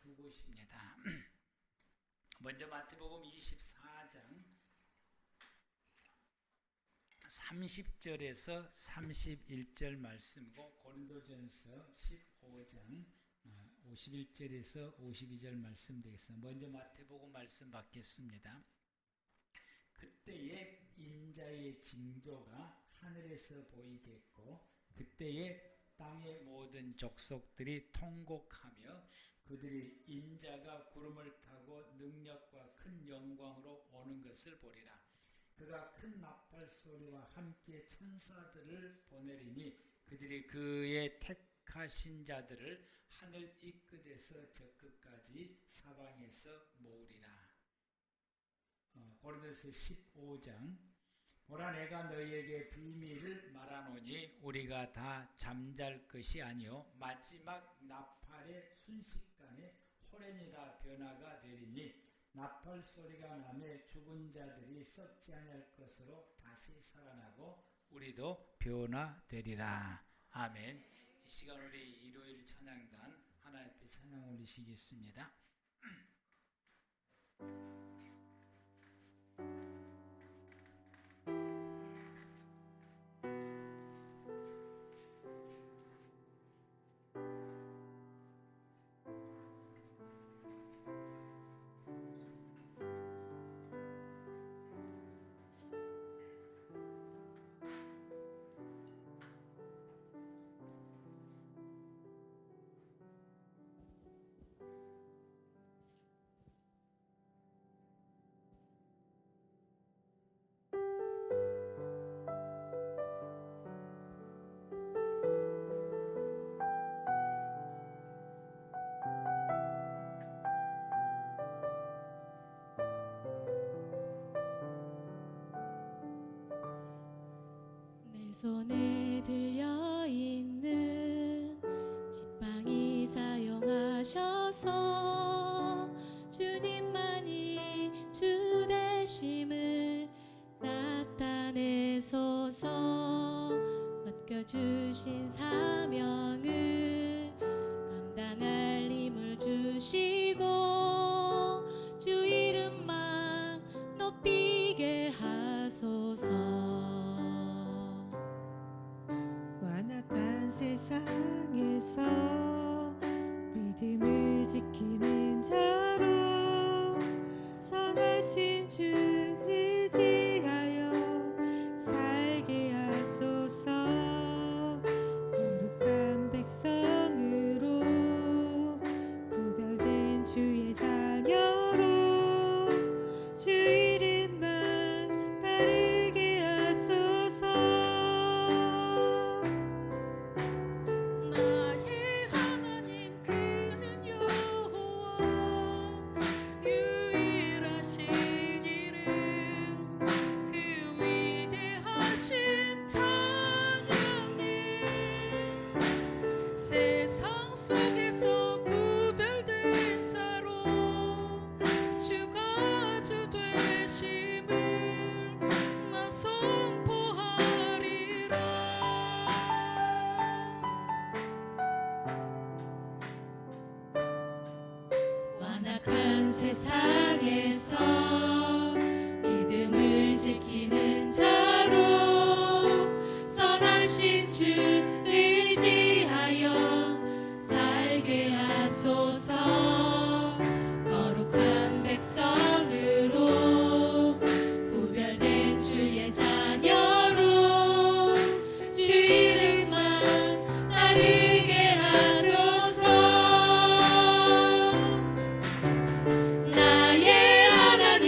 두 곳입니다. 먼저 마태복음 24장 30절에서 31절 말씀이고, 고린도전서 15장 51절에서 52절 말씀 되겠습니다. 먼저 마태복음 말씀 받겠습니다. 그때에 인자의 징조가 하늘에서 보이겠고, 그때에 땅의 모든 족속들이 통곡하며 그들이 인자가 구름을 타고 능력과 큰 영광으로 오는 것을 보리라. 그가 큰 나팔 소리와 함께 천사들을 보내리니 그들이 그의 택하신 자들을 하늘 이 끝에서 저 끝까지 사방에서 모으리라. 고린도서 15장 보라, 내가 너희에게 비밀을 말하노니 우리가 다 잠잘 것이 아니요 마지막 나팔의 순식간에 호련이라 변화가 되리니, 나팔 소리가 나매 죽은 자들이 썩지 아니할 것으로 다시 살아나고 우리도 변화되리라. 아멘. 이 시간 우리 일요일 찬양단 하나님 앞에 찬양 올리시겠습니다. 손에 들려있는 지팡이 사용하셔서 주님만이 주 되심을 나타내소서. 맡겨주신 사명을 감당할 힘을 주시고 주 이름만 높이게 하소서. 완악한 세상에서 믿음을 지키는 자로 선하신 주 의지하여 살게 하소서. 거룩한 백성으로 구별된 주의 자녀로 주 이름만 따르게 하소서. 세상에서 믿음을 지키는 자로 선하신 주 의지하여 살게 하소서. 거룩한 백성으로 구별된 주의 자녀로 주 이름만 따르게 하소서. 나의 하나님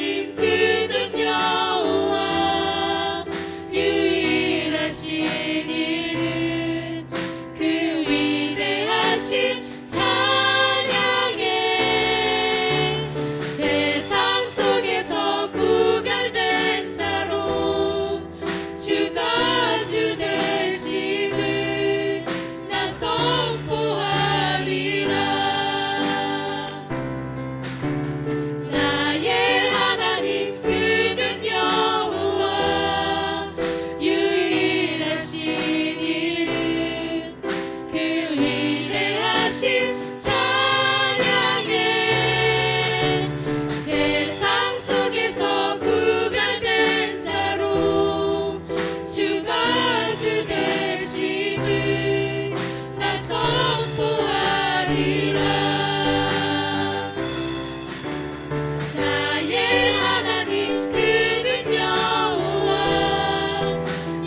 나의 하나님 그는 여호와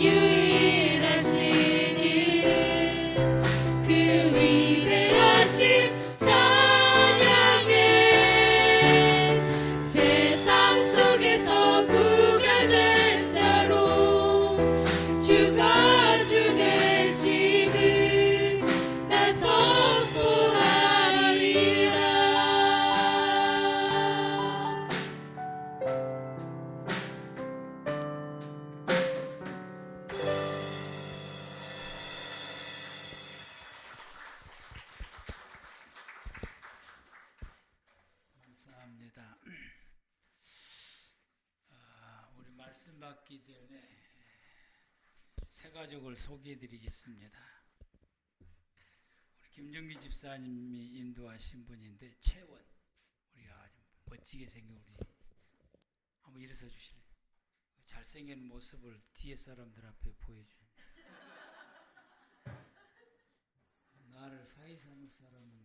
유일하신 이름 그 위대하심 찬양해 세상 속에서 구별된 자로 주가 주 되심을 나 선포하리라. 감사합니다. 우리 말씀 받기 전에 세 가족을 소개해드리겠습니다. 우리 김준기 집사님이 인도하신 분인데 채원, 우리가 아주 멋지게 생긴 우리 한번 일어서 주실래요? 잘생긴 모습을 뒤에 사람들 앞에 보여주는. 나를 사이 삼을 사람은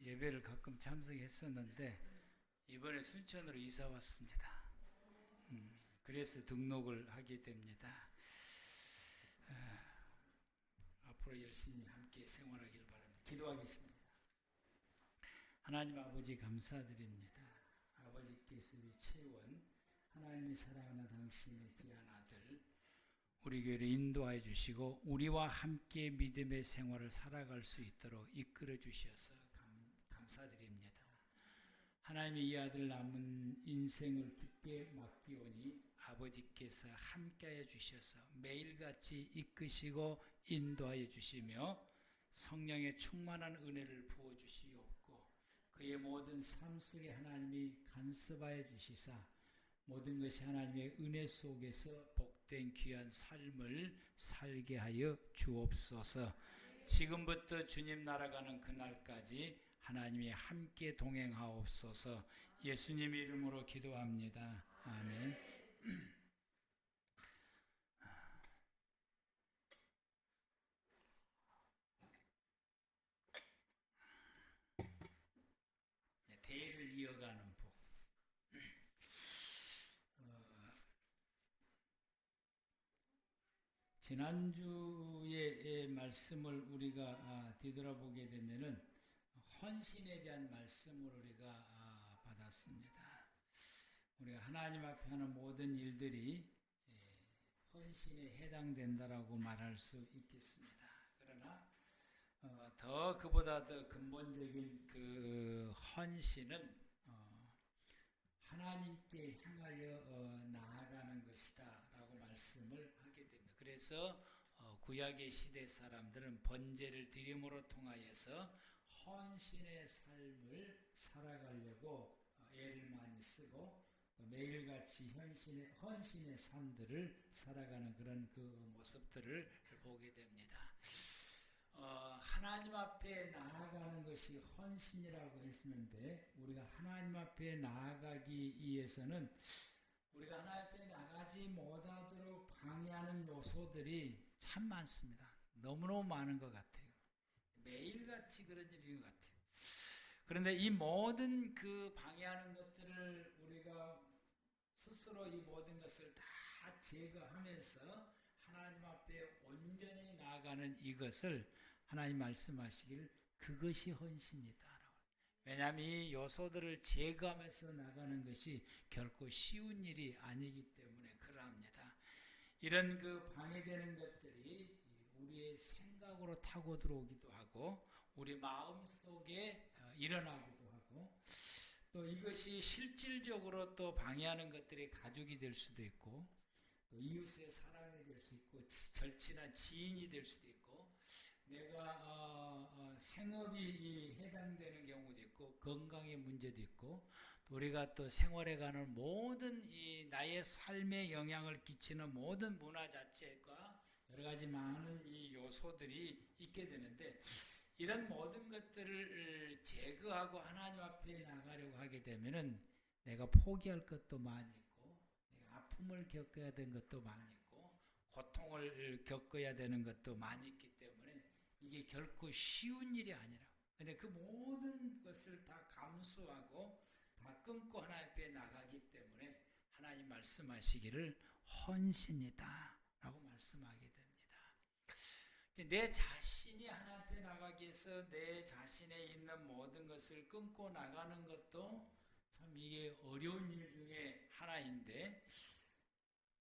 예배를 가끔 참석했었는데 이번에 순천으로 이사 왔습니다. 그래서 등록을 하게 됩니다. 앞으로 열심히 함께 생활하길 바랍니다. 기도하겠습니다. 하나님 아버지 감사드립니다. 아버지께서 우리 채원 하나님이 사랑하는 당신의 귀한 아들 우리 교회를 인도하여 주시고 우리와 함께 믿음의 생활을 살아갈 수 있도록 이끌어 주셔서 감사드립니다. 하나님이 이 아들 남은 인생을 주께 맡기오니 아버지께서 함께하여 주셔서 매일같이 이끄시고 인도하여 주시며 성령의 충만한 은혜를 부어주시옵고 그의 모든 삶 속에 하나님이 간섭하여 주시사 모든 것이 하나님의 은혜 속에서 복된 귀한 삶을 살게 하여 주옵소서. 지금부터 주님 날아가는 그날까지 하나님이 함께 동행하옵소서. 예수님 이름으로 기도합니다. 아멘. 대를 이어가는 복. 지난주의 말씀을 우리가 뒤돌아보게 되면은 헌신에 대한 말씀을 우리가 받았습니다. 우리가 하나님 앞에 하는 모든 일들이 헌신에 해당된다라고 말할 수 있겠습니다. 그러나 더 그보다 더 근본적인 그 헌신은 하나님께 향하여 나아가는 것이다라고 말씀을 하게 됩니다. 그래서 구약의 시대 사람들은 번제를 드림으로 통하여서 헌신의 삶을 살아가려고 애를 많이 쓰고 매일같이 헌신의 삶들을 살아가는 그런 그 모습들을 보게 됩니다. 하나님 앞에 나아가는 것이 헌신이라고 했었는데 우리가 하나님 앞에 나아가기 위해서는 우리가 하나님 앞에 나가지 못하도록 방해하는 요소들이 참 많습니다. 너무너무 많은 것 같아요. 매일같이 그런 일인 것 같아요. 그런데 이 모든 그 방해하는 것들을 우리가 스스로 이 모든 것을 다 제거하면서 하나님 앞에 온전히 나아가는 이것을 하나님 말씀하시길 그것이 헌신이다. 왜냐하면 이 요소들을 제거하면서 나가는 것이 결코 쉬운 일이 아니기 때문에 그러합니다. 이런 그 방해되는 것들이 우리의 생각으로 타고 들어오기도 하고 우리 마음 속에 일어나기도 하고 또 이것이 실질적으로 또 방해하는 것들이 가족이 될 수도 있고 또 이웃의 사랑이 될 수 있고 절친한 지인이 될 수도 있고 내가 생업이 해당되는 경우도 있고 건강의 문제도 있고 또 우리가 또 생활에 관한 모든 이 나의 삶에 영향을 끼치는 모든 문화 자체가 여러 가지 많은 이 요소들이 있게 되는데 이런 모든 것들을 제거하고 하나님 앞에 나가려고 하게 되면은 내가 포기할 것도 많이 있고 내가 아픔을 겪어야 되는 것도 많이 있고 고통을 겪어야 되는 것도 많이 있기 때문에 이게 결코 쉬운 일이 아니라 근데 그 모든 것을 다 감수하고 다 끊고 하나님 앞에 나가기 때문에 하나님 말씀하시기를 헌신이다 라고 말씀하게 됩니다. 내 자신이 하나님 앞에 나가기 위해서 내 자신에 있는 모든 것을 끊고 나가는 것도 참 이게 어려운 일 중에 하나인데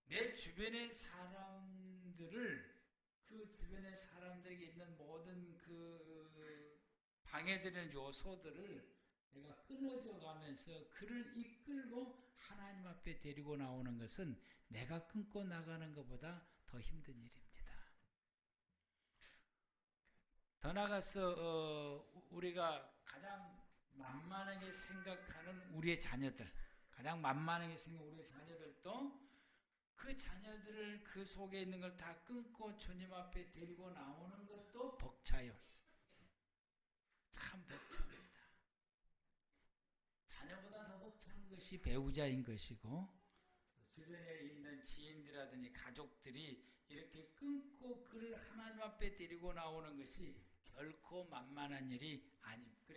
내 주변의 사람들을 그 주변의 사람들에게 있는 모든 그 방해되는 요소들을 내가 끊어져 가면서 그를 이끌고 하나님 앞에 데리고 나오는 것은 내가 끊고 나가는 것보다 더 힘든 일입니다. 더 나아가서 우리가 가장 만만하게 생각하는 우리의 자녀들, 가장 만만하게 생각하는 우리의 자녀들도 그 자녀들을 그 속에 있는 걸 다 끊고 주님 앞에 데리고 나오는 것도 벅차요. 참 벅찹니다. 자녀보다 더 벅찬 것이 배우자인 것이고 주변에 있는 지인들이라든지 가족들이 이렇게 끊고 그를 하나님 앞에 데리고 나오는 것이 결코 만만한 일이 아닙니다.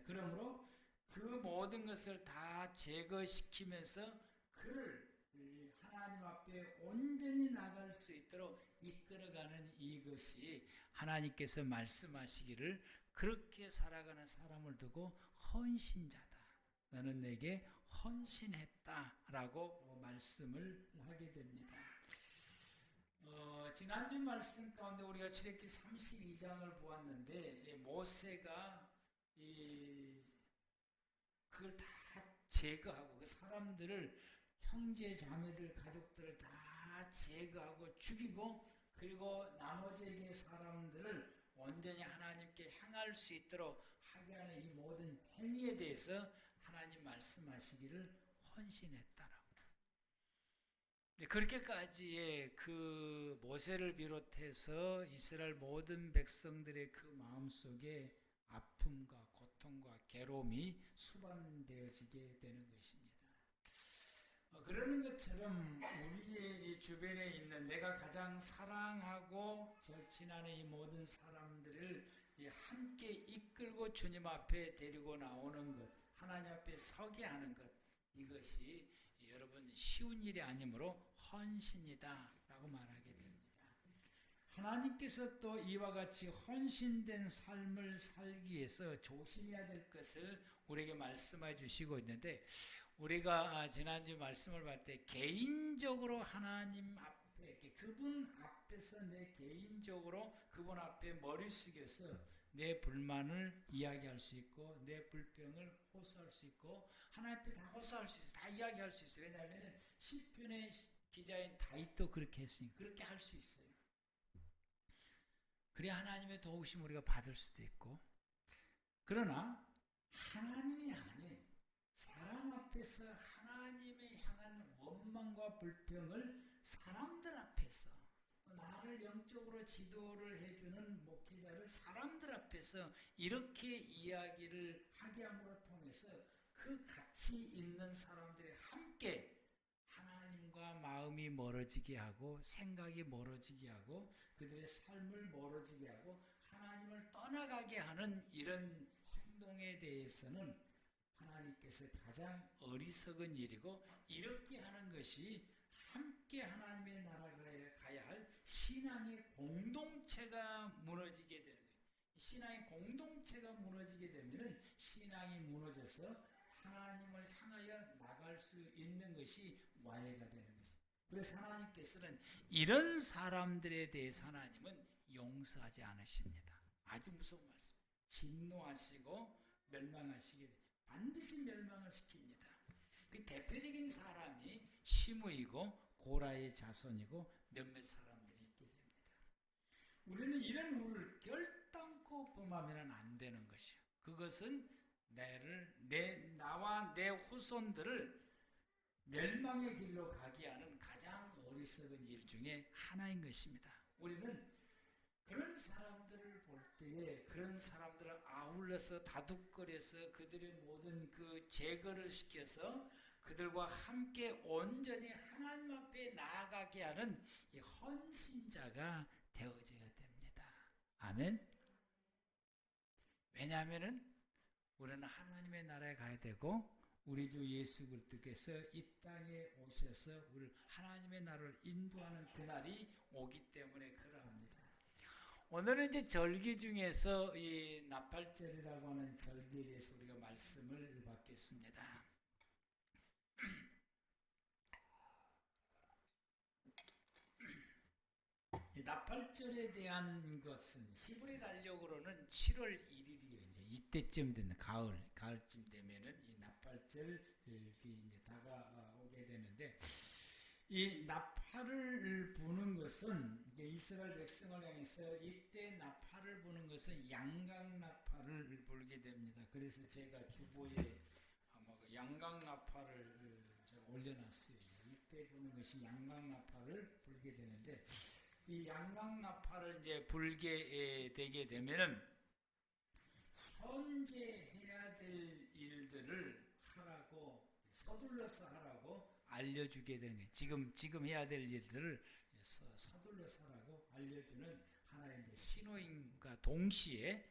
그러므로 그 모든 것을 다 제거시키면서 그를 하나님 앞에 온전히 나갈 수 있도록 이끌어가는 이것이 하나님께서 말씀하시기를 그렇게 살아가는 사람을 두고 헌신자다. 너는 내게 헌신했다라고 말씀을 하게 됩니다. 지난주 말씀 가운데 우리가 출애굽기 32장을 보았는데 모세가 그걸 다 제거하고 그 사람들을 형제 자매들 가족들을 다 제거하고 죽이고 그리고 나머지 사람들을 온전히 하나님께 향할 수 있도록 하게 하는 이 모든 행위에 대해서 하나님 말씀하시기를 헌신했다라고. 그렇게까지의 그 모세를 비롯해서 이스라엘 모든 백성들의 그 마음속에 아픔과 고통과 괴로움이 수반되어지게 되는 것입니다. 그러는 것처럼 우리의 주변에 있는 내가 가장 사랑하고 절친하는 이 모든 사람들을 함께 이끌고 주님 앞에 데리고 나오는 것, 하나님 앞에 서게 하는 것, 이것이 여러분 쉬운 일이 아니므로 헌신이다 라고 말하게 됩니다. 하나님께서 또 이와 같이 헌신된 삶을 살기 위해서 조심해야 될 것을 우리에게 말씀해 주시고 있는데 우리가 지난주 말씀을 봤을 때 개인적으로 하나님 앞에 그분 앞에서 내 개인적으로 그분 앞에 머리 숙여서 내 불만을 이야기할 수 있고 내 불평을 호소할 수 있고 하나님 앞에 다 호소할 수 있어요. 다 이야기할 수 있어요. 왜냐하면 시편의 기자인 다윗도 그렇게 했으니까 그렇게 할 수 있어요. 그래야 하나님의 도우심 우리가 받을 수도 있고 그러나 하나님이 아닌 사람 앞에서 하나님의 향한 원망과 불평을 사람들 앞에서 나를 영적으로 지도를 해주는 목회자를 사람들 앞에서 이렇게 이야기를 하게 함으로 통해서 그 가치 있는 사람들이 함께 하나님과 마음이 멀어지게 하고 생각이 멀어지게 하고 그들의 삶을 멀어지게 하고 하나님을 떠나가게 하는 이런 행동에 대해서는 하나님께서 가장 어리석은 일이고 이렇게 하는 것이 함께 하나님의 나라에 가야 할 신앙의 공동체가 무너지게 되는 거예요. 신앙의 공동체가 무너지게 되면은 신앙이 무너져서 하나님을 향하여 나갈 수 있는 것이 와해가 되는 것입니다. 그래서 하나님께서는 이런 사람들에 대해서 하나님은 용서하지 않으십니다. 아주 무서운 말씀. 진노하시고 멸망하시게 반드시 멸망을 시킵니다. 그 대표적인 사람이 시므이고 고라의 자손이고 몇몇 사람들이 있게 됩니다. 우리는 이런 우를 결단코 범하면 안 되는 것이요. 그것은 나와 내 후손들을 멸망의 길로 가게 하는 가장 어리석은 일 중에 하나인 것입니다. 우리는 그런 사람들을 볼 때에 그런 사람들을 아울러서 다독거려서 그들의 모든 그 제거를 시켜서 그들과 함께 온전히 하나님 앞에 나아가게 하는 이 헌신자가 되어져야 됩니다. 아멘. 왜냐하면은 우리는 하나님의 나라에 가야 되고 우리 주 예수 그리스도께서 이 땅에 오셔서 우리를 하나님의 나라를 인도하는 그날이 오기 때문에 그러합니다. 오늘은 이제 절기 중에서 이 나팔절이라고 하는 절기에 대해서 우리가 말씀을 받겠습니다. 이 나팔절에 대한 것은 히브리 달력으로는 7월 1일이에요. 이제 이때쯤 되는 가을쯤 되면은 이 나팔절 이제 다가오게 되는데 이 나팔을 부는 것은 이스라엘 백성을 향해서 이때 나팔을 부는 것은 양각 나팔을 불게 됩니다. 그래서 제가 주보에 아마 그 양각 나팔을 제가 올려놨어요. 이때 부는 것이 양각 나팔을 불게 되는데 이 양각 나팔을 이제 불게 되게 되면은 현재 해야 될 일들을 하라고 서둘러서 하라고 알려주게 되는 거예요. 지금 해야 될 일들을 서둘러서 하라고 알려주는 하나의 신호임과 동시에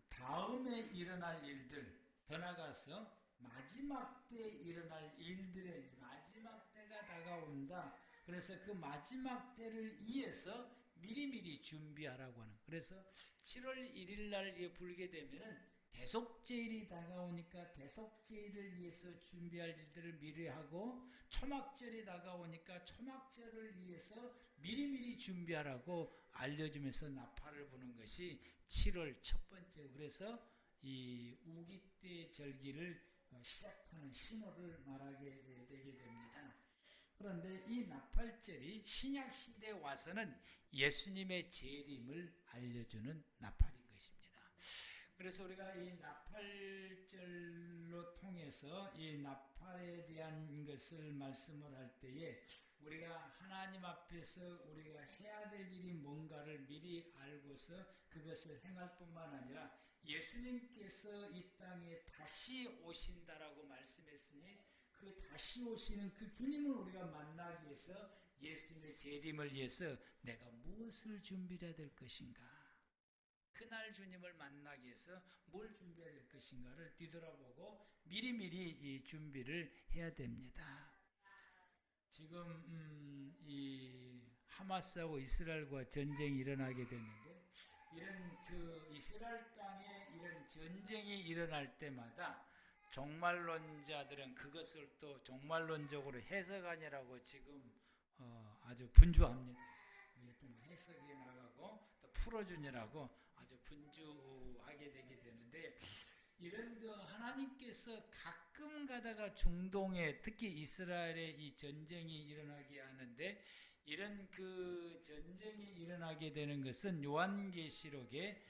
다음에 일어날 일들 더 나가서 마지막 때 일어날 일들의 마지막 때가 다가온다. 그래서 그 마지막 때를 위해서 미리미리 준비하라고 하는. 그래서 7월 1일 날 불게 되면은 대속제일이 다가오니까 대속제일을 위해서 준비할 일들을 미리 하고 초막절이 다가오니까 초막절을 위해서 미리미리 준비하라고 알려주면서 나팔을 부는 것이 7월 첫 번째. 그래서 이 우기때 절기를 시작하는 신호를 말하게 되게 됩니다. 그런데 이 나팔절이 신약시대에 와서는 예수님의 재림을 알려주는 나팔인 것입니다. 그래서 우리가 이 나팔절로 통해서 이 나팔에 대한 것을 말씀을 할 때에 우리가 하나님 앞에서 우리가 해야 될 일이 뭔가를 미리 알고서 그것을 행할 뿐만 아니라 예수님께서 이 땅에 다시 오신다라고 말씀했으니 그 다시 오시는 그 주님을 우리가 만나기 위해서 예수님의 재림을 위해서 내가 무엇을 준비해야 될 것인가? 그날 주님을 만나기 위해서 뭘 준비해야 될 것인가를 뒤돌아보고 미리미리 이 준비를 해야 됩니다. 지금 이 하마스하고 이스라엘과 전쟁이 일어나게 됐는데 이런 이스라엘 땅에 이런 전쟁이 일어날 때마다 종말론자들은 그것을 또 종말론적으로 해석하느라고 지금 아주 분주합니다. 이렇게 해석해 나가고 또 풀어주느라고 아주 분주하게 되게 되는데 이런 하나님께서 가끔 가다가 중동에 특히 이스라엘에 이 전쟁이 일어나게 하는데 이런 그 전쟁이 일어나게 되는 것은 요한계시록에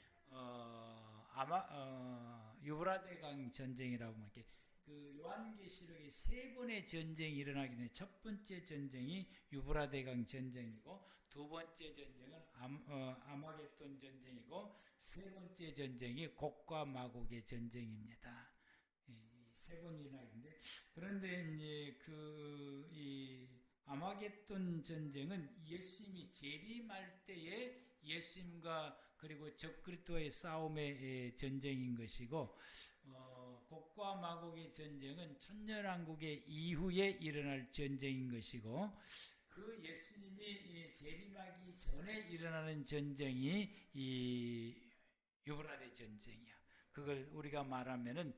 유브라데강 전쟁이라고 이렇게 그 요한계시록에 세 번의 전쟁이 일어나게 되는 첫 번째 전쟁이 유브라데강 전쟁이고 두 번째 전쟁은 아마겟돈 전쟁이고 세 번째 전쟁이 곡과 마곡의 전쟁입니다. 세 번이 일어나는데 그런데 이제 이 아마겟돈 전쟁은 예수님이 재림할 때에 예수님과 그리고 적그리스도의 싸움의 전쟁인 것이고 곡과 마곡의 전쟁은 천년왕국의 이후에 일어날 전쟁인 것이고 그 그 예수님이 재림하기 전에 일어나는 전쟁이 이 유브라데 전쟁이야. 그걸 우리가 말하면은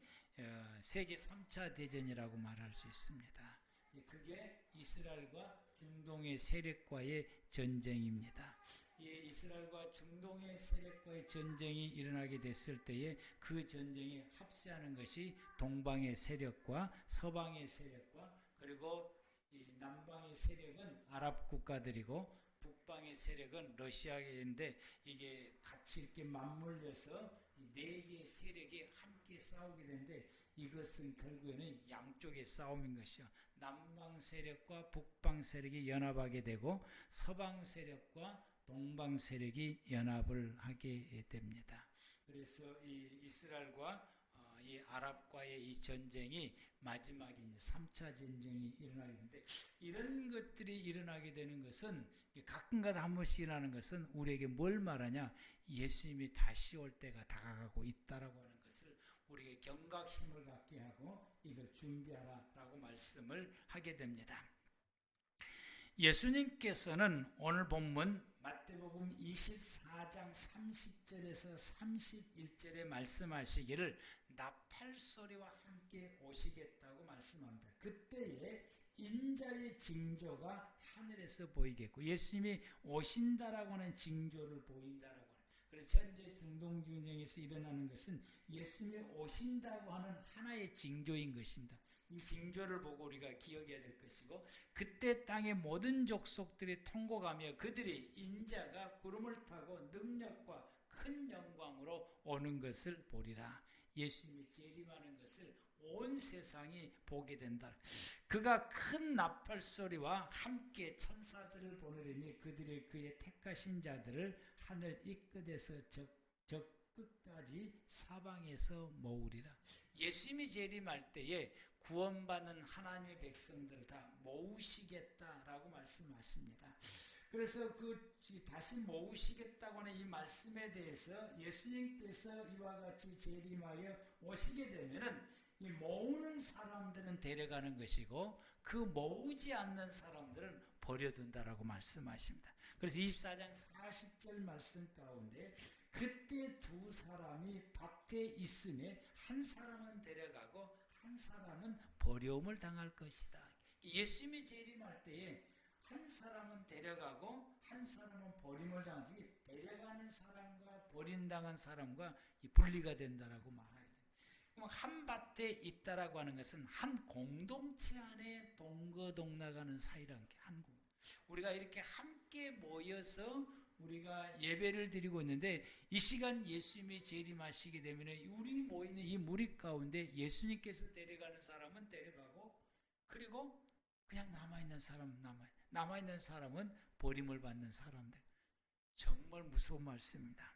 세계 3차 대전이라고 말할 수 있습니다. 그게 이스라엘과 중동의 세력과의 전쟁입니다. 이 이스라엘과 중동의 세력과의 전쟁이 일어나게 됐을 때에 그 전쟁에 합세하는 것이 동방의 세력과 서방의 세력과 그리고 이 남방의 세력은 아랍 국가들이고 북방의 세력은 러시아인데 이게 같이 이렇게 맞물려서 네 개의 세력이 함께 싸우게 되는데 이것은 결국에는 양쪽의 싸움인 것이요. 남방 세력과 북방 세력이 연합하게 되고 서방 세력과 동방 세력이 연합을 하게 됩니다. 그래서 이 이스라엘과 이 아랍과의 이 전쟁이 마지막인 3차 전쟁이 일어나게 되는데 이런 것들이 일어나게 되는 것은 가끔가다 한 번씩 일어나는 것은 우리에게 뭘 말하냐? 예수님이 다시 올 때가 다가가고 있다라고 하는 것을 우리에게 경각심을 갖게 하고 이걸 준비하라라고 말씀을 하게 됩니다. 예수님께서는 오늘 본문 마태복음 24장 30절에서 31절에 말씀하시기를 나팔소리와 함께 오시겠다고 말씀합니다. 그때에 인자의 징조가 하늘에서 보이겠고 예수님이 오신다라고 하는 징조를 보인다라고 하는. 그래서 현재 중동 전쟁에서 일어나는 것은 예수님이 오신다고 하는 하나의 징조인 것입니다. 이 징조를 보고 우리가 기억해야 될 것이고 그때 땅의 모든 족속들이 통곡하며 그들이 인자가 구름을 타고 능력과 큰 영광으로 오는 것을 보리라. 예수님이 재림하는 것을 온 세상이 보게 된다. 그가 큰 나팔 소리와 함께 천사들을 보내리니 그들이 그의 택하신 자들을 하늘 이 끝에서 저 끝까지 사방에서 모으리라. 예수님이 재림할 때에 구원받는 하나님의 백성들을 다 모으시겠다라고 말씀하십니다. 그래서 그 다시 모으시겠다고 하는 이 말씀에 대해서 예수님께서 이와 같이 재림하여 오시게 되면은 이 모으는 사람들은 데려가는 것이고 그 모으지 않는 사람들은 버려둔다라고 말씀하십니다. 그래서 24장 40절 말씀 가운데 그때 두 사람이 밭에 있음에 한 사람은 데려가고 한 사람은 버려움을 당할 것이다. 예수님이 재림할 때에 한 사람은 데려가고 한 사람은 버림을 당하지 데려가는 사람과 버림당한 사람과 분리가 된다라고 말하게 됩니다. 그럼 한 밭에 있다라고 하는 것은 한 공동체 안에 동거동락하는 사이라는 게 한 공. 우리가 이렇게 함께 모여서 우리가 예배를 드리고 있는데 이 시간 예수님이 재림하시게 되면 우리 모이는 이 무리 가운데 예수님께서 데려가는 사람은 데려가고 그리고 그냥 남아있는 사람은 남아있는 사람은 버림을 받는 사람들. 정말 무서운 말씀입니다.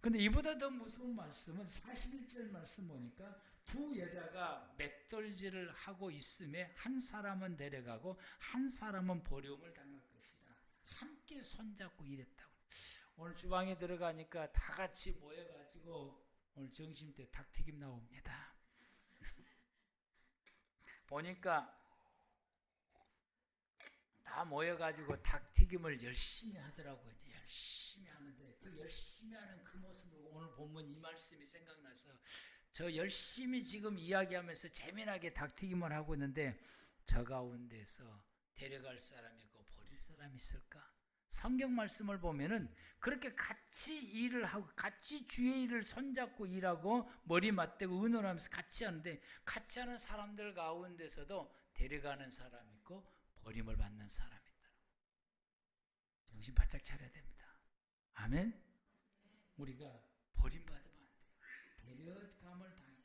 근데 이보다 더 무서운 말씀은 41절 말씀 보니까 두 여자가 맷돌질을 하고 있음에 한 사람은 데려가고 한 사람은 버림을 당할 것이다. 함께 손잡고 일했다고. 오늘 주방에 들어가니까 다 같이 모여가지고 오늘 점심때 닭튀김 나옵니다. 보니까 다 모여가지고 닭튀김을 열심히 하더라고요. 열심히 하는데 그 열심히 하는 그 모습을 오늘 본문 이 말씀이 생각나서 저 열심히 지금 이야기하면서 재미나게 닭튀김을 하고 있는데 저 가운데서 데려갈 사람이 있고 버릴 사람이 있을까? 성경 말씀을 보면은 그렇게 같이 일을 하고 같이 주의 일을 손잡고 일하고 머리 맞대고 의논하면서 같이 하는데 같이 하는 사람들 가운데서도 데려가는 사람이 있고 버림을 받는 사람이 있다. 정신 바짝 차려야 됩니다. 아멘. 우리가 버림받으면 안 돼요. 데려감을 당해.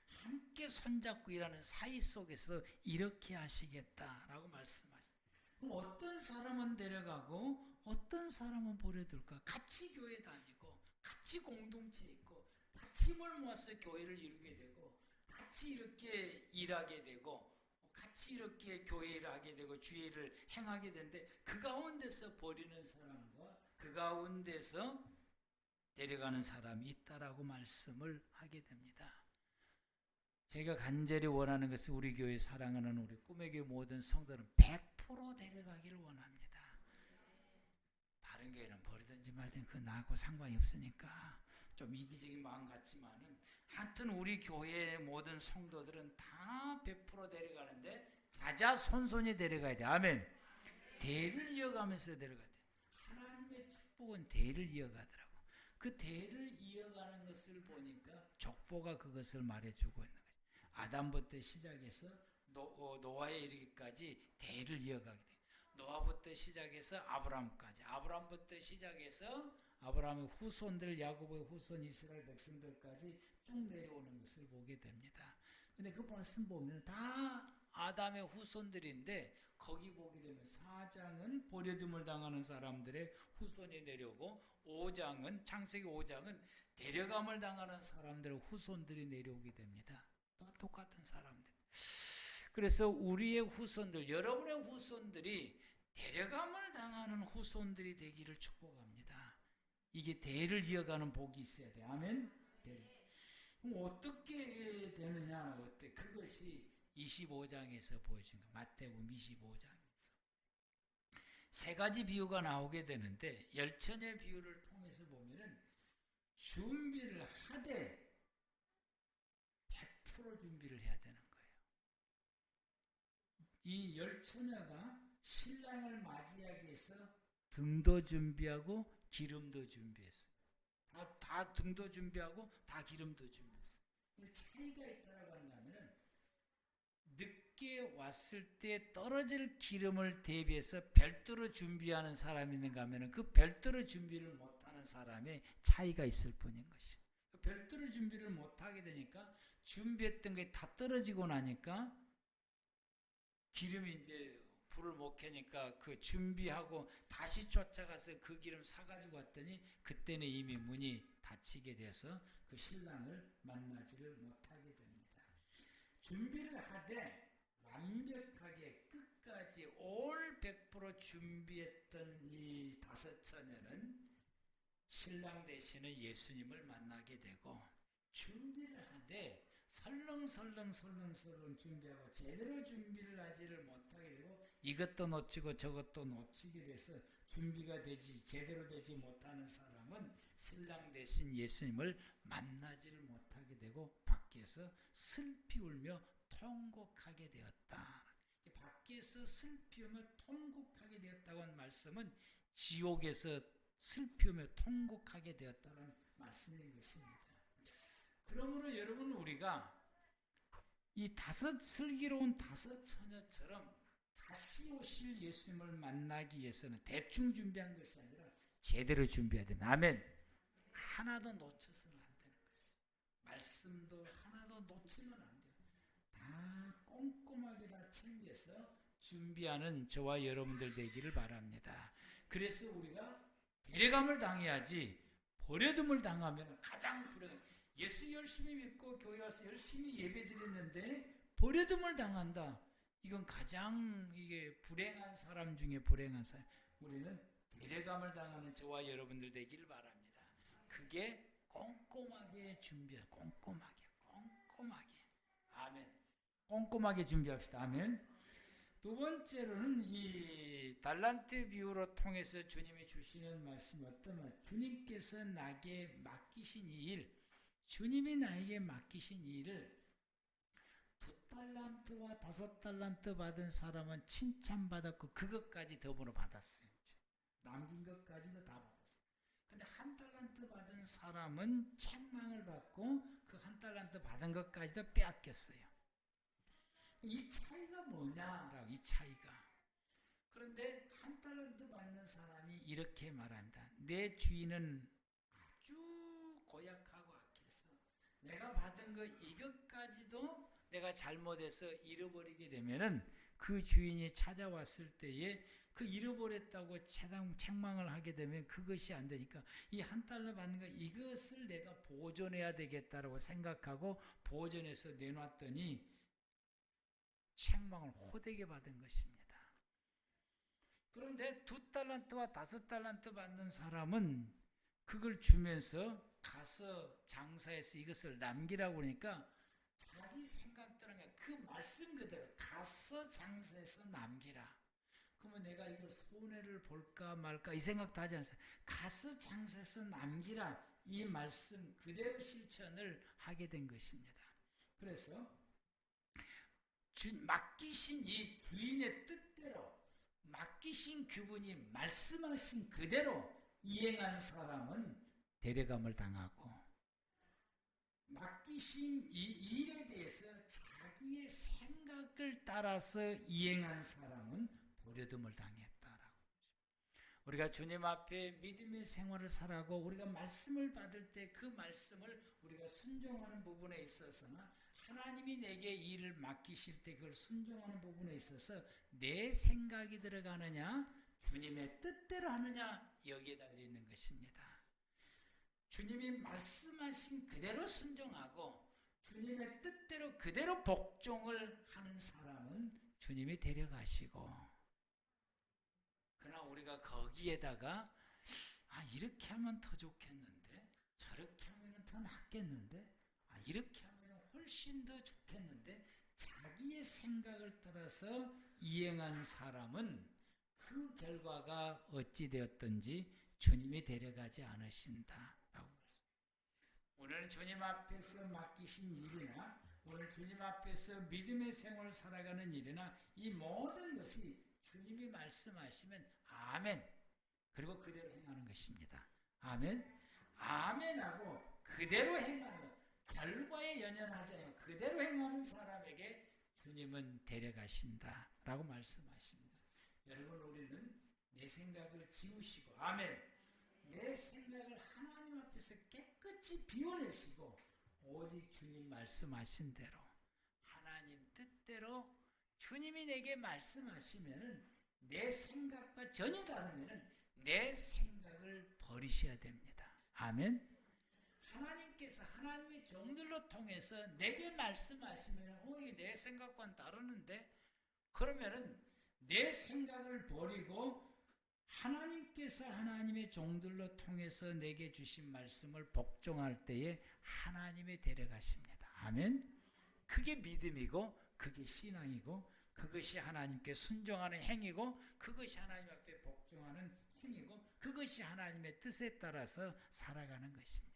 함께 손잡고 일하는 사이 속에서 이렇게 하시겠다라고 말씀하십니다. 그럼 어떤 사람은 데려가고 어떤 사람은 버려둘까? 같이 교회 다니고 같이 공동체 있고 같이 힘을 모아서 교회를 이루게 되고 같이 이렇게 일하게 되고 같이 이렇게 교회를 하게 되고 주의를 행하게 되는데 그 가운데서 버리는 사람과 그 가운데서 데려가는 사람이 있다라고 말씀을 하게 됩니다. 제가 간절히 원하는 것은 우리 교회 사랑하는 우리 꿈의 교회 모든 성도는 100% 데려가기를 원합니다. 다른 교회는 버리든지 말든지 그 나하고 상관이 없으니까 좀 이기적인 마음 같지만은 하여튼 우리 교회의 모든 성도들은 다 100% 데려가는데 자자손손이 데려가야 돼. 아멘. 대를 이어가면서 데려가야 돼. 하나님의 축복은 대를 이어가더라고. 그 대를 이어가는 것을 보니까 족보가 그것을 말해주고 있는 거예요. 아담부터 시작해서 노아에 이르기까지 대를 이어가게 돼. 노아부터 시작해서 아브라함까지, 아브라함부터 시작해서 아브라함의 후손들, 야곱의 후손, 이스라엘 백성들까지 쭉 내려오는 것을 보게 됩니다. 근데 그 말씀 보면 다 아담의 후손들인데 거기 보게 되면 4장은 버려둠을 당하는 사람들의 후손이 내려오고 5장은 창세기 5장은 데려감을 당하는 사람들의 후손들이 내려오게 됩니다. 다 똑같은 사람들. 그래서 우리의 후손들, 여러분의 후손들이 데려감을 당하는 후손들이 되기를 축복합니다. 이게 대를 이어가는 복이 있어야 돼. 아멘. 그럼 어떻게 되느냐? 어때? 그것이 25장에서 보여준 거. 마태복음 25장에서 세 가지 비유가 나오게 되는데 열처녀의 비유를 통해서 보면은 준비를 하되 100% 준비를 해야 되는 거예요. 이 열처녀가 신랑을 맞이하기 위해서 등도 준비하고 기름도 준비했어요. 다 등도 준비하고 다 기름도 준비했어요. 근데 차이가 있다라고 한다면은 늦게 왔을 때 떨어질 기름을 대비해서 별도로 준비하는 사람이 있는가 하면은 그 별도로 준비를 못하는 사람의 차이가 있을 뿐인 것이죠. 별도로 준비를 못하게 되니까 준비했던 게 다 떨어지고 나니까 기름이 이제 불을 못 켜니까 그 준비하고 다시 쫓아가서 그 기름 사가지고 왔더니 그때는 이미 문이 닫히게 돼서 그 신랑을 만나지를 못하게 됩니다. 준비를 하되 완벽하게 끝까지 올 100% 준비했던 이 다섯 처녀는 신랑 되시는 예수님을 만나게 되고 준비를 하되 설렁설렁 준비하고 제대로 준비를 하지를 못하게 되고 이것도 놓치고 저것도 놓치게 돼서 준비가 되지 제대로 되지 못하는 사람은 신랑 되신 예수님을 만나지를 못하게 되고 밖에서 슬피 울며 통곡하게 되었다. 밖에서 슬피 울며 통곡하게 되었다고 하는 말씀은 지옥에서 슬피 울며 통곡하게 되었다는 말씀인 것입니다. 그러므로 여러분 우리가 이 슬기로운 다섯 처녀처럼 다시 오실 예수님을 만나기 위해서는 대충 준비한 것이 아니라 제대로 준비해야 됩니다. 아멘. 하나도 놓쳐서는 안 되는 것이에요. 말씀도 하나도 놓치면 안 돼요. 다 꼼꼼하게 다 챙겨서 준비하는 저와 여러분들 되기를 바랍니다. 그래서 우리가 데려감을 당해야지 버려둠을 당하면 가장 불행해요. 예수 열심히 믿고 교회 와서 열심히 예배 드렸는데 버려둠을 당한다. 이건 가장 이게 불행한 사람 중에 불행한 사람. 우리는 데려감을 당하는 저와 여러분들 되기를 바랍니다. 그게 꼼꼼하게 준비해. 꼼꼼하게. 아멘. 꼼꼼하게 준비합시다. 아멘. 두 번째로는 이 달란트 비유로 통해서 주님이 주시는 말씀이 어떤 말? 주님께서 나에게 맡기신 이 일, 주님이 나에게 맡기신 이 일을 2달란트와 5달란트 받은 사람은 칭찬받았고 그것까지 더불어 받았어요. 남긴 것까지도 다 받았어요. 근데 1달란트 받은 사람은 책망을 받고 그 1달란트 받은 것까지도 빼앗겼어요. 이 차이가 뭐냐라고, 이 차이가. 그런데 1달란트 받는 사람이 이렇게 말합니다. 내 주인은 아주 고약하고 악해서 내가 받은 거 이것까지도 내가 잘못해서 잃어버리게 되면은 그 주인이 찾아왔을 때에 그 잃어버렸다고 책망을 하게 되면 그것이 안 되니까 이 1달러 받는 거 이것을 내가 보존해야 되겠다라고 생각하고 보존해서 내놨더니 책망을 호되게 받은 것입니다. 그런데 2달란트와 5달란트 받는 사람은 그걸 주면서 가서 장사해서 이것을 남기라고 그러니까 자기 생각대로 그 말씀 그대로 가서 장사해서 남기라. 그러면 내가 이걸 손해를 볼까 말까 이 생각도 하지 않았어요. 가서 장사해서 남기라. 이 말씀 그대로 실천을 하게 된 것입니다. 그래서 맡기신 이 주인의 뜻대로 맡기신 그분이 말씀하신 그대로 이행한 사람은 데려감을 당하고, 맡기신 이 일에 대해서 자기의 생각을 따라서 이행한 사람은 버려둠을 당했다라고. 우리가 주님 앞에 믿음의 생활을 살아가고 우리가 말씀을 받을 때 그 말씀을 우리가 순종하는 부분에 있어서나 하나님이 내게 일을 맡기실 때 그걸 순종하는 부분에 있어서 내 생각이 들어가느냐 주님의 뜻대로 하느냐 여기에 달려있는 것입니다. 주님이 말씀하신 그대로 순종하고 주님의 뜻대로 그대로 복종을 하는 사람은 주님이 데려가시고, 그러나 우리가 거기에다가 이렇게 하면 더 좋겠는데, 저렇게 하면 더 낫겠는데, 이렇게 하면 훨씬 더 좋겠는데, 자기의 생각을 따라서 이행한 사람은 그 결과가 어찌 되었든지 주님이 데려가지 않으신다라고 말씀합니다. 오늘 주님 앞에서 맡기신 일이나 오늘 주님 앞에서 믿음의 생활을 살아가는 일이나 이 모든 것이 주님이 말씀하시면 아멘, 그리고 그대로 행하는 것입니다. 아멘, 아멘하고 그대로 행하는 것, 결과에 연연하지 않고 그대로 행하는 사람에게 주님은 데려가신다라고 말씀하십니다. 여러분, 우리는 내 생각을 지우시고, 아멘, 내 생각을 하나님 앞에서 깨끗이 비워내시고 오직 주님 말씀하신 대로 하나님 뜻대로 주님이 내게 말씀하시면은 내 생각과 전혀 다르면은 내 생각을 버리셔야 됩니다. 아멘. 하나님께서 하나님의 종들로 통해서 내게 말씀하시면 이게 내 생각과는 다르는데, 그러면은 내 생각을 버리고 하나님께서 하나님의 종들로 통해서 내게 주신 말씀을 복종할 때에 하나님이 데려가십니다. 아멘. 그게 믿음이고 그게 신앙이고 그것이 하나님께 순종하는 행위고 그것이 하나님 앞에 복종하는 행위고 그것이 하나님의 뜻에 따라서 살아가는 것입니다.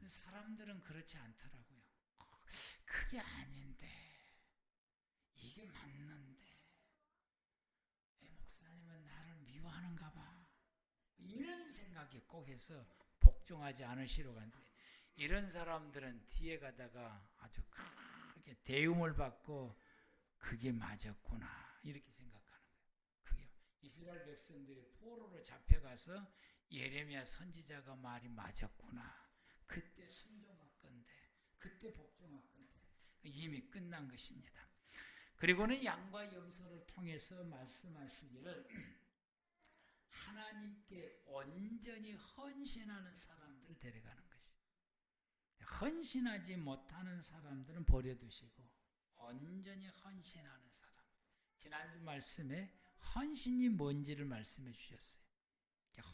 사람들은 그렇지 않더라고요. 그게 아닌데 이게 맞는데 목사님은 나를 미워하는가 봐, 이런 생각이 꼭 해서 복종하지 않으시려고 하는데, 이런 사람들은 뒤에 가다가 아주 크게 대움을 받고 그게 맞았구나 이렇게 생각하는 거예요. 그게 이스라엘 백성들이 포로로 잡혀가서 예레미야 선지자가 말이 맞았구나, 그때 순종할 건데, 그때 복종할 건데, 이미 끝난 것입니다. 그리고는 양과 염소를 통해서 말씀하시기를 하나님께 온전히 헌신하는 사람들을 데려가는 것이에요. 헌신하지 못하는 사람들은 버려두시고 온전히 헌신하는 사람. 지난주 말씀에 헌신이 뭔지를 말씀해 주셨어요.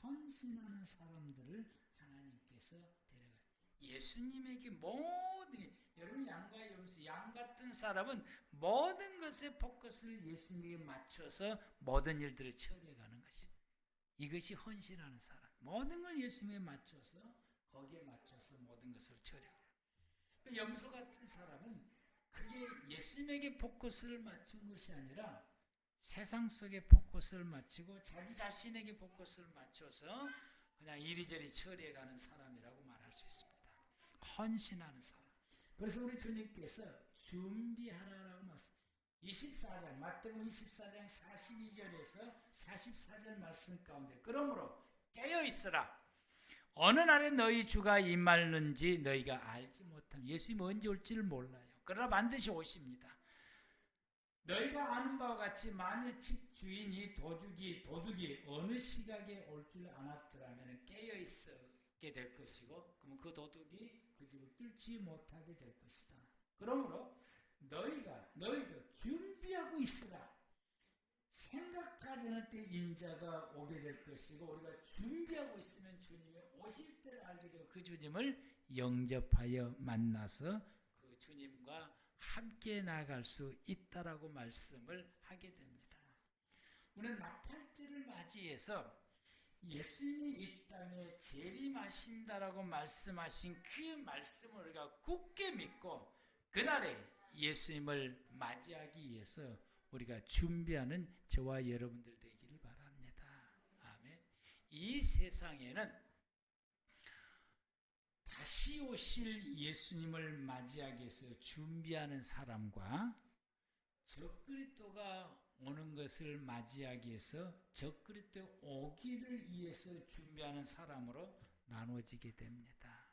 헌신하는 사람들을 하나님께서 데려가요. 예수님에게 모든, 여러분 양과 염소, 양 같은 사람은 모든 것의 포커스를 예수님에게 맞춰서 모든 일들을 처리해가는 것이에요. 이것이 헌신하는 사람. 모든 걸 예수님에 맞춰서 거기에 맞춰서 모든 것을 처리해가는. 염소 같은 사람은 그게 예수님에게 포커스를 맞춘 것이 아니라 세상 속에 포커스를 맞추고 자기 자신에게 포커스를 맞춰서 그냥 이리저리 처리해가는 사람이라고 말할 수 있습니다. 헌신하는 사람. 그래서 우리 주님께서 준비하라라고 말씀. 24장 마태복음 24장 42절에서 44절 말씀 가운데 그러므로 깨어 있으라. 어느 날에 너희 주가 임하는지 너희가 알지 못함. 예수님이 언제 올지를 몰라요. 그러나 반드시 오십니다. 너희가 아는 바와 같이 만일 집 주인이 도둑이 어느 시각에 올 줄 알았더라면 깨어 있게 될 것이고, 그러면 그 도둑이 그 집을 뚫지 못하게 될 것이다. 그러므로 너희도 준비하고 있으라. 생각하지 않을 때 인자가 오게 될 것이고, 우리가 준비하고 있으면 주님이 오실 때를 알게 되고 그 주님을 영접하여 만나서 그 주님과 함께 나아갈 수 있다라고 말씀을 하게 됩니다. 우리는 나팔절을 맞이해서 예수님이 이 땅에 재림하신다라고 말씀하신 그 말씀을 우리가 굳게 믿고 그날에 예수님을 맞이하기 위해서 우리가 준비하는 저와 여러분들 되기를 바랍니다. 아멘. 이 세상에는 다시 오실 예수님을 맞이하기 위해서 준비하는 사람과 적그리스도가 오는 것을 맞이하기 위해서 적그리스도 오기를 위해서 준비하는 사람으로 나눠지게 됩니다.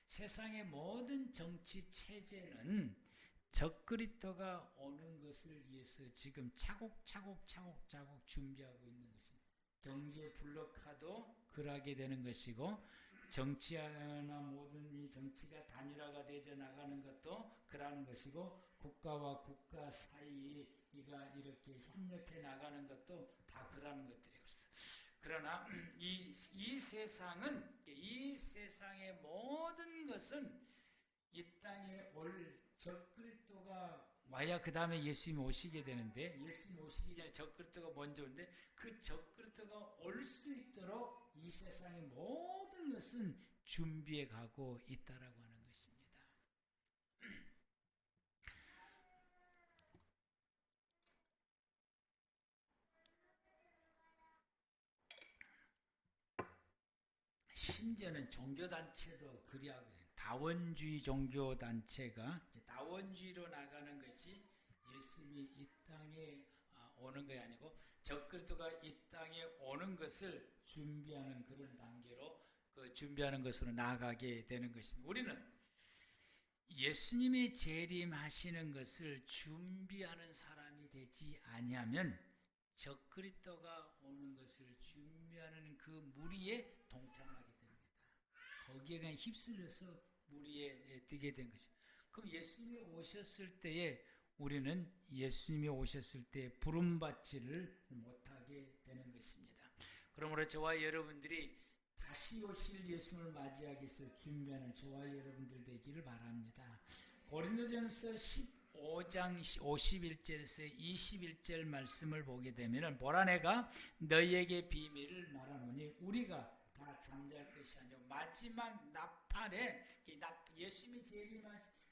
세상의 모든 정치 체제는 적그리스도가 오는 것을 위해서 지금 차곡차곡 준비하고 있는 것입니다. 경제 블록화도 그러하게 되는 것이고 정치나 모든 이 정치가 단일화가 되어 나가는 것도 그러는 것이고 국가와 국가 사이가 이렇게 협력해 나가는 것도 다 그러는 것들이에요. 그러나 이 세상은 이 세상의 모든 것은 이 땅에 올 적그리스도가 와야 그 다음에 예수님이 오시게 되는데 예수님이 오시기 전에 적그리스도가 먼저 오는데 그 적그리스도가 올 수 있도록 이 세상의 모든 것은 준비해 가고 있다라고 하는 것입니다. 심지어는 종교단체도 그리하고 다원주의 종교단체가 다원주의로 나가는 것이 예수님이 이 땅에 오는 것이 아니고 적그리스도가 이 땅에 오는 것을 준비하는 그런 단계로 준비하는 것으로 나아가게 되는 것입니다. 우리는 예수님이 재림하시는 것을 준비하는 사람이 되지 아니하면 적그리스도가 오는 것을 준비하는 그 무리에 동참하게 됩니다. 거기에 그냥 휩쓸려서 무리에 뜨게 된 것입니다. 그럼 예수님이 오셨을 때에 우리는 예수님이 오셨을 때 부름받지를 못하게 되는 것입니다. 그러므로 저와 여러분들이 다시 오실 예수님을 맞이하기 위해서 준비하는 저와 여러분들 되기를 바랍니다. 고린도전서 15장 51절에서 21절 말씀을 보게 되면 보라 내가 너희에게 비밀을 말하노니 우리가 다 잠잘 것이 아니고 마지막 나팔에 예수님이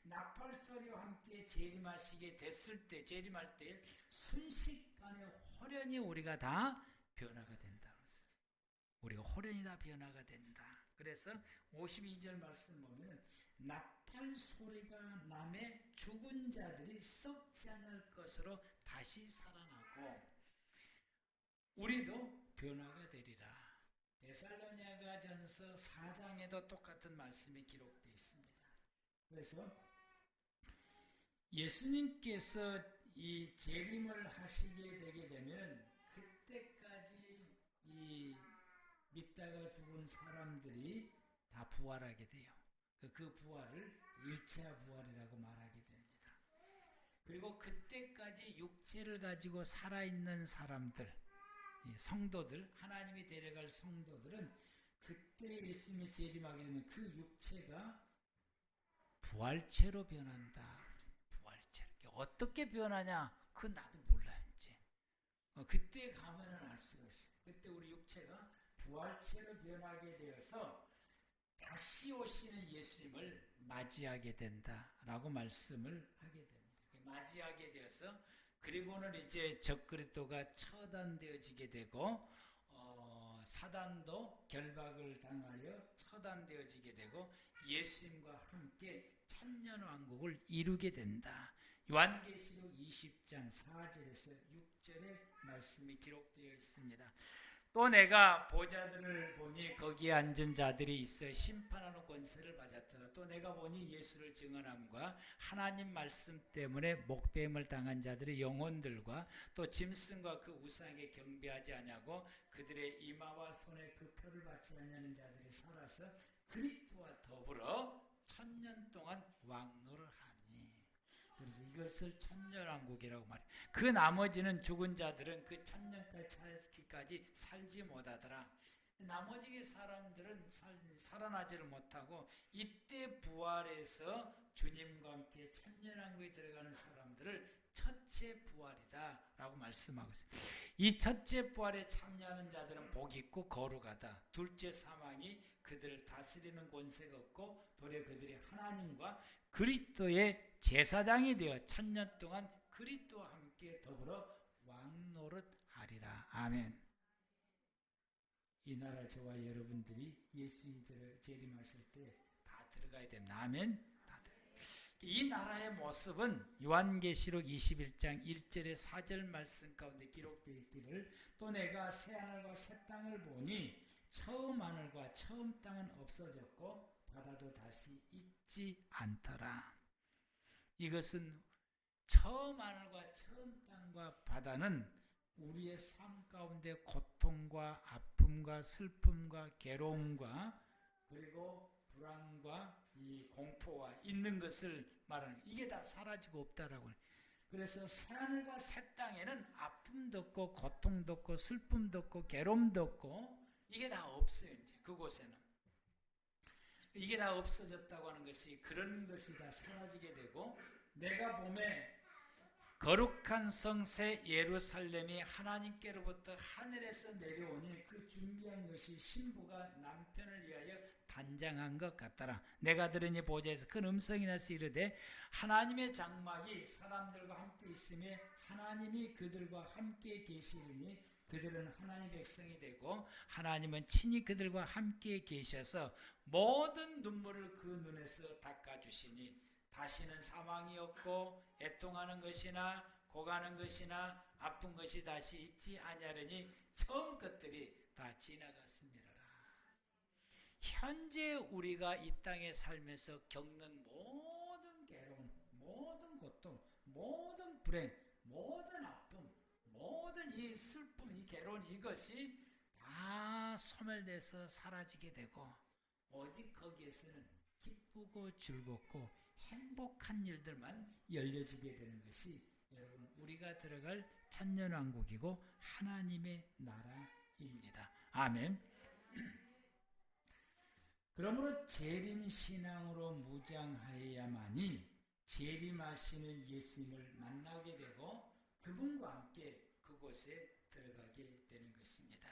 나팔 소리와 함께 재림하시게 됐을 때 재림할 때 순식간에 호련히 우리가 다 변화가 된다. 우리가 호련히 다 변화가 된다. 그래서 52절 말씀 보면 나팔 소리가 남에 죽은 자들이 썩지 않을 것으로 다시 살아나고 우리도 변화가 되리라. 데살로니가전서 4장에도 똑같은 말씀이 기록되어 있습니다. 그래서 예수님께서 이 재림을 하시게 되게 되면 그때까지 이 믿다가 죽은 사람들이 다 부활하게 돼요. 그 부활을 일체화 부활이라고 말하게 됩니다. 그리고 그때까지 육체를 가지고 살아있는 사람들, 성도들, 하나님이 데려갈 성도들은 그때 예수님이 재림하게 되면 그 육체가 부활체로 변한다. 부활체로. 어떻게 변하냐? 그건 나도 몰라 이제. 그때 가면은 알 수가 있어요. 그때 우리 육체가 부활체로 변하게 되어서 다시 오시는 예수님을 맞이하게 된다라고 말씀을 하게 됩니다. 맞이하게 되어서 그리고는 이제 적그리스도가 처단되어지게 되고 사단도 결박을 당하여 처단되어지게 되고 예수님과 함께 천년왕국을 이루게 된다. 요한계시록 20장 4절에서 6절의 말씀이 기록되어 있습니다. 또 내가 보좌들을 보니 거기에 앉은 자들이 있어 심판하는 권세를 받았더라. 또 내가 보니 예수를 증언함과 하나님 말씀 때문에 목배임을 당한 자들의 영혼들과 또 짐승과 그 우상에 경배하지 아니하고 그들의 이마와 손에 그 표를 받지 아니하는 자들이 살아서 그리스도와 더불어 천년 동안 왕노를 하니. 그래서 이것을 천년왕국이라고 말해요. 그 나머지는 죽은 자들은 그 천년까지 살지 못하더라. 나머지 사람들은 살아나지를 못하고 이때 부활해서 주님과 함께 천년왕국에 들어가는 사람들을 첫째 부활이다라고 말씀하고 있습니다. 이 첫째 부활에 참여하는 자들은 복이 있고 거룩하다. 둘째 사망이 그들을 다스리는 권세가 없고 도리어 그들이 하나님과 그리스도의 제사장이 되어 1000년 동안 그리스도와 함께 더불어 왕노릇하리라. 아멘. 이 나라 저와 여러분들이 예수님 재림하실 때 다 들어가야 됩니다. 아멘. 이 나라의 모습은 요한계시록 21장 1절의 4절 말씀 가운데 기록되어 있기를 또 내가 새하늘과 새 땅을 보니 처음 하늘과 처음 땅은 없어졌고 바다도 다시 있지 않더라. 이것은 처음 하늘과 처음 땅과 바다는 우리의 삶 가운데 고통과 아픔과 슬픔과 괴로움과 그리고 불안과 이 공포와 있는 것을 말하는 이게 다 사라지고 없다라고. 그래서 새하늘과 새 땅에는 아픔도 없고 고통도 없고 슬픔도 없고 괴로움도 없고 이게 다 없어요. 이제 그곳에는 이게 다 없어졌다고 하는 것이 그런 것이 다 사라지게 되고 내가 봄에 거룩한 성새 예루살렘이 하나님께로부터 하늘에서 내려오니 그 준비한 것이 신부가 남편을 위하여 단장한 것 같더라. 내가 들으니 보좌에서 큰 음성이 나서 이르되 하나님의 장막이 사람들과 함께 있으며 하나님이 그들과 함께 계시리니 그들은 하나님의 백성이 되고 하나님은 친히 그들과 함께 계셔서 모든 눈물을 그 눈에서 닦아주시니 다시는 사망이 없고 애통하는 것이나 고가는 것이나 아픈 것이 다시 있지 아니하려니 처음 것들이 다 지나갔음이라. 현재 우리가 이 땅에 살면서 겪는 모든 괴로움, 모든 고통, 모든 불행, 모든 아픔, 모든 이 슬픔, 이 괴로운 이것이 다 소멸돼서 사라지게 되고 오직 거기에서는 기쁘고 즐겁고 행복한 일들만 열려지게 되는 것이 여러분 우리가 들어갈 천년왕국이고 하나님의 나라입니다. 아멘. 그러므로 재림신앙으로 무장하여야만이 재림하시는 예수님을 만나게 되고 그분과 함께 그곳에 들어가게 되는 것입니다.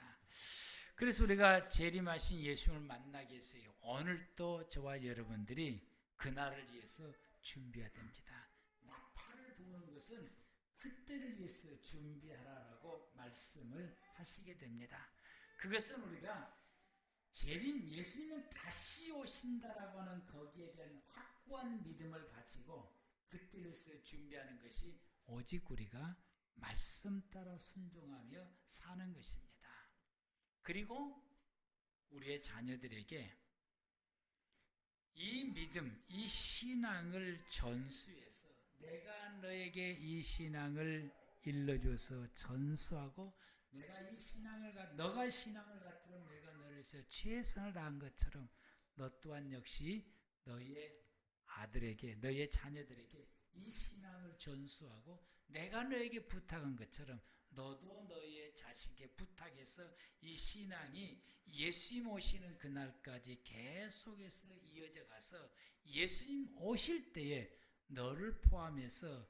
그래서 우리가 재림하신 예수님을 만나기 위해서 오늘도 저와 여러분들이 그날을 위해서 준비해야 됩니다. 나팔을 부는 것은 그때를 위해서 준비하라라고 말씀을 하시게 됩니다. 그것은 우리가 재림 예수님은 다시 오신다라고 하는 거기에 대한 확고한 믿음을 가지고 그때를 위해서 준비하는 것이 오직 우리가 말씀 따라 순종하며 사는 것입니다. 그리고 우리의 자녀들에게 이 믿음, 이 신앙을 전수해서 내가 너에게 이 신앙을 일러줘서 전수하고 내가 이 신앙을 너가 신앙을 갖도록 내가 너를 위해서 최선을 다한 것처럼 너 또한 역시 너의 아들에게 너의 자녀들에게 이 신앙을 전수하고 내가 너에게 부탁한 것처럼 너도 너의 자식에 부탁해서 이 신앙이 예수님 오시는 그날까지 계속해서 이어져 가서 예수님 오실 때에 너를 포함해서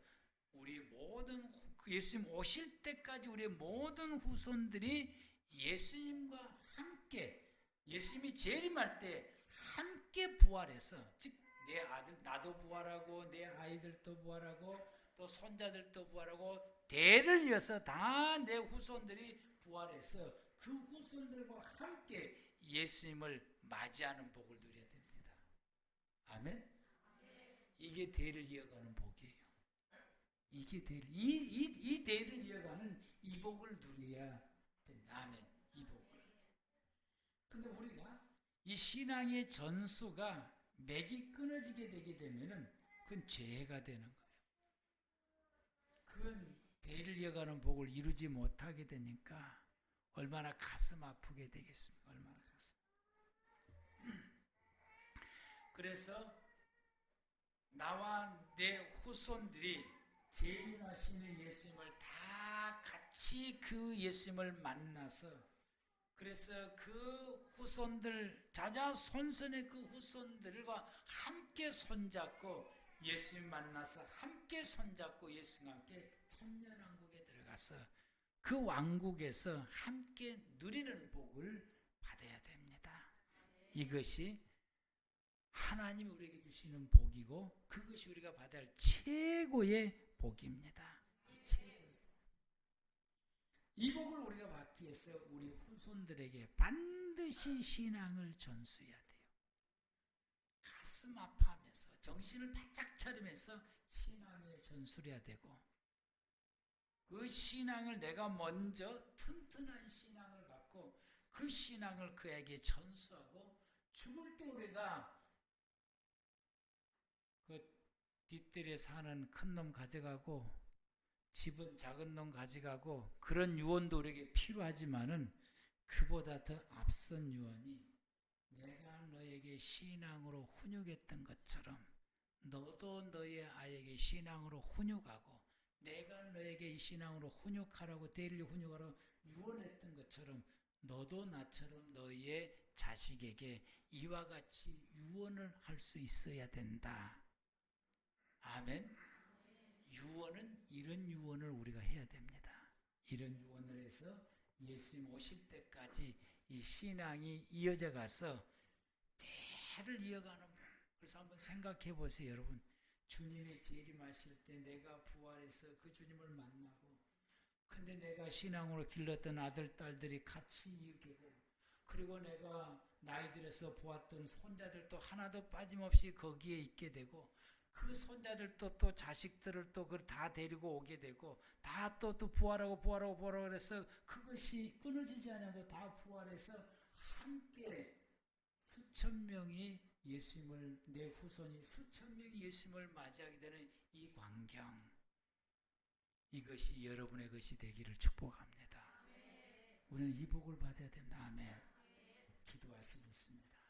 우리 모든 예수님 오실 때까지 우리의 모든 후손들이 예수님과 함께 예수님이 재림할 때 함께 부활해서 즉 내 아들 나도 부활하고 내 아이들도 부활하고 또 손자들도 부활하고 대를 이어서 다 내 후손들이 부활해서 그 후손들과 함께 예수님을 맞이하는 복을 누려야 됩니다. 아멘. 이게 대를 이어가는 복이에요. 이게 대를 이 대를 이어가는 이 복을 누려야 됩니다. 아멘. 이 복을. 근데 우리가 이 신앙의 전수가 맥이 끊어지게 되게 되면은 그건 죄가 되는 거예요. 그건 대를 이어가는 복을 이루지 못하게 되니까 얼마나 가슴 아프게 되겠습니까? 얼마나 가슴. 그래서 나와 내 후손들이 재림하시는 예수님을 다 같이 그 예수님을 만나서 그래서 그 후손들 자자손손의 그 후손들과 함께 손잡고 예수님 만나서 함께 손잡고 예수님과 함께 천년왕국에 들어가서 그 왕국에서 함께 누리는 복을 받아야 됩니다. 이것이 하나님이 우리에게 주시는 복이고 그것이 우리가 받아야 할 최고의 복입니다. 이 최고의 복. 이 복을 우리가 받기 위해서 우리 후손들에게 반드시 신앙을 전수해야 돼요. 가슴 아파하면서 정신을 바짝 차리면서 신앙에 전수해야 되고 그 신앙을 내가 먼저 튼튼한 신앙을 갖고 그 신앙을 그에게 전수하고 죽을 때 우리가 그 뒷뜰에 사는 큰 놈 가져가고 집은 작은 놈 가져가고 그런 유언도 우리에게 필요하지만은 그보다 더 앞선 유언이 내가 너에게 신앙으로 훈육했던 것처럼 너도 너의 아이에게 신앙으로 훈육하고 내가 너에게 이 신앙으로 훈육하라고 데일리 훈육하라고 유언했던 것처럼 너도 나처럼 너의 자식에게 이와 같이 유언을 할 수 있어야 된다. 아멘. 유언은 이런 유언을 우리가 해야 됩니다. 이런 유언을 해서 예수님 오실 때까지 이 신앙이 이어져 가서 대를 이어가는 분. 그래서 한번 생각해 보세요, 여러분. 주님이 재림하실 때 내가 부활해서 그 주님을 만나고 근데 내가 신앙으로 길렀던 아들, 딸들이 같이 이기고 그리고 내가 나이 들어서 보았던 손자들도 하나도 빠짐없이 거기에 있게 되고 그 손자들도 또 자식들을 또 다 데리고 오게 되고 다 또 부활하고 해서 그것이 끊어지지 않고 다 부활해서 함께 수천 명이 예수님을 내 후손이 수천 명이 예수님을 맞이하게 되는 이 광경 이것이 여러분의 것이 되기를 축복합니다. 우리는 이 복을 받아야 된다. 아멘. 기도하시겠습니다.